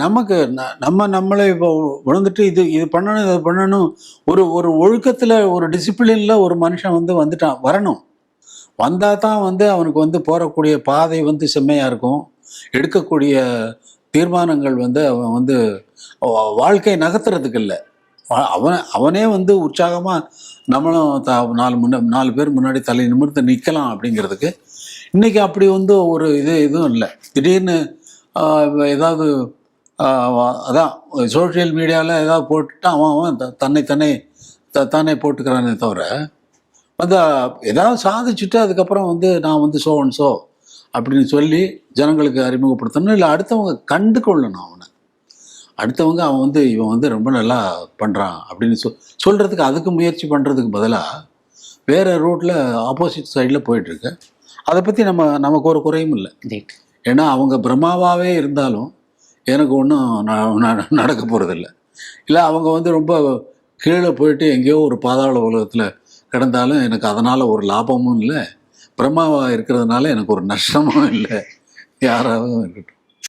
நமக்கு நம்மளே இப்போ விழுந்துட்டு இது இது பண்ணணும் இதை பண்ணணும், ஒரு ஒரு ஒழுக்கத்தில் ஒரு டிசிப்ளினில் ஒரு மனுஷன் வந்துட்டான் வரணும். வந்தால் தான் அவனுக்கு போகக்கூடிய பாதை செம்மையாக இருக்கும். எடுக்கக்கூடிய தீர்மானங்கள் அவன் வாழ்க்கை நகர்த்துறதுக்கு இல்லை. அவனே உற்சாகமாக நம்மளும் நாலு பேர் முன்னாடி தலை நிமிர்ந்து நிற்கலாம் அப்படிங்கிறதுக்கு. இன்றைக்கி அப்படி ஒரு இதுவும் இல்லை. திடீர்னு ஏதாவது அதான் சோஷியல் மீடியாவில் ஏதாவது போட்டுட்டு அவன் தானே போட்டுக்கிறானே தவிர ஏதாவது சாதிச்சுட்டு அதுக்கப்புறம் நான் ஸோ அண்ட் ஸோ அப்படின்னு சொல்லி ஜனங்களுக்கு அறிமுகப்படுத்தணும். இல்லை அடுத்தவங்க கண்டு கொள்ளணும் அவனை. அடுத்தவங்க அவன் இவன் ரொம்ப நல்லா பண்ணுறான் அப்படின்னு சொல்கிறதுக்கு அதுக்கு முயற்சி பண்ணுறதுக்கு பதிலாக வேறு ரூட்டில் ஆப்போசிட் சைடில் போயிட்டுருக்கு. அதை பற்றி நமக்கு ஒரு குறையும் இல்லை. ஏன்னா அவங்க பிரம்மாவாகவே இருந்தாலும் எனக்கு ஒன்றும் நடக்க போகிறதில்ல. இல்லை அவங்க ரொம்ப கீழே போயிட்டு எங்கேயோ ஒரு பாதாள உலகத்தில் கிடந்தாலும் எனக்கு அதனால் ஒரு லாபமும் இல்லை, பிரம்மாவாக இருக்கிறதுனால எனக்கு ஒரு நஷ்டமும் இல்லை. யாராவது இருக்கட்டும்.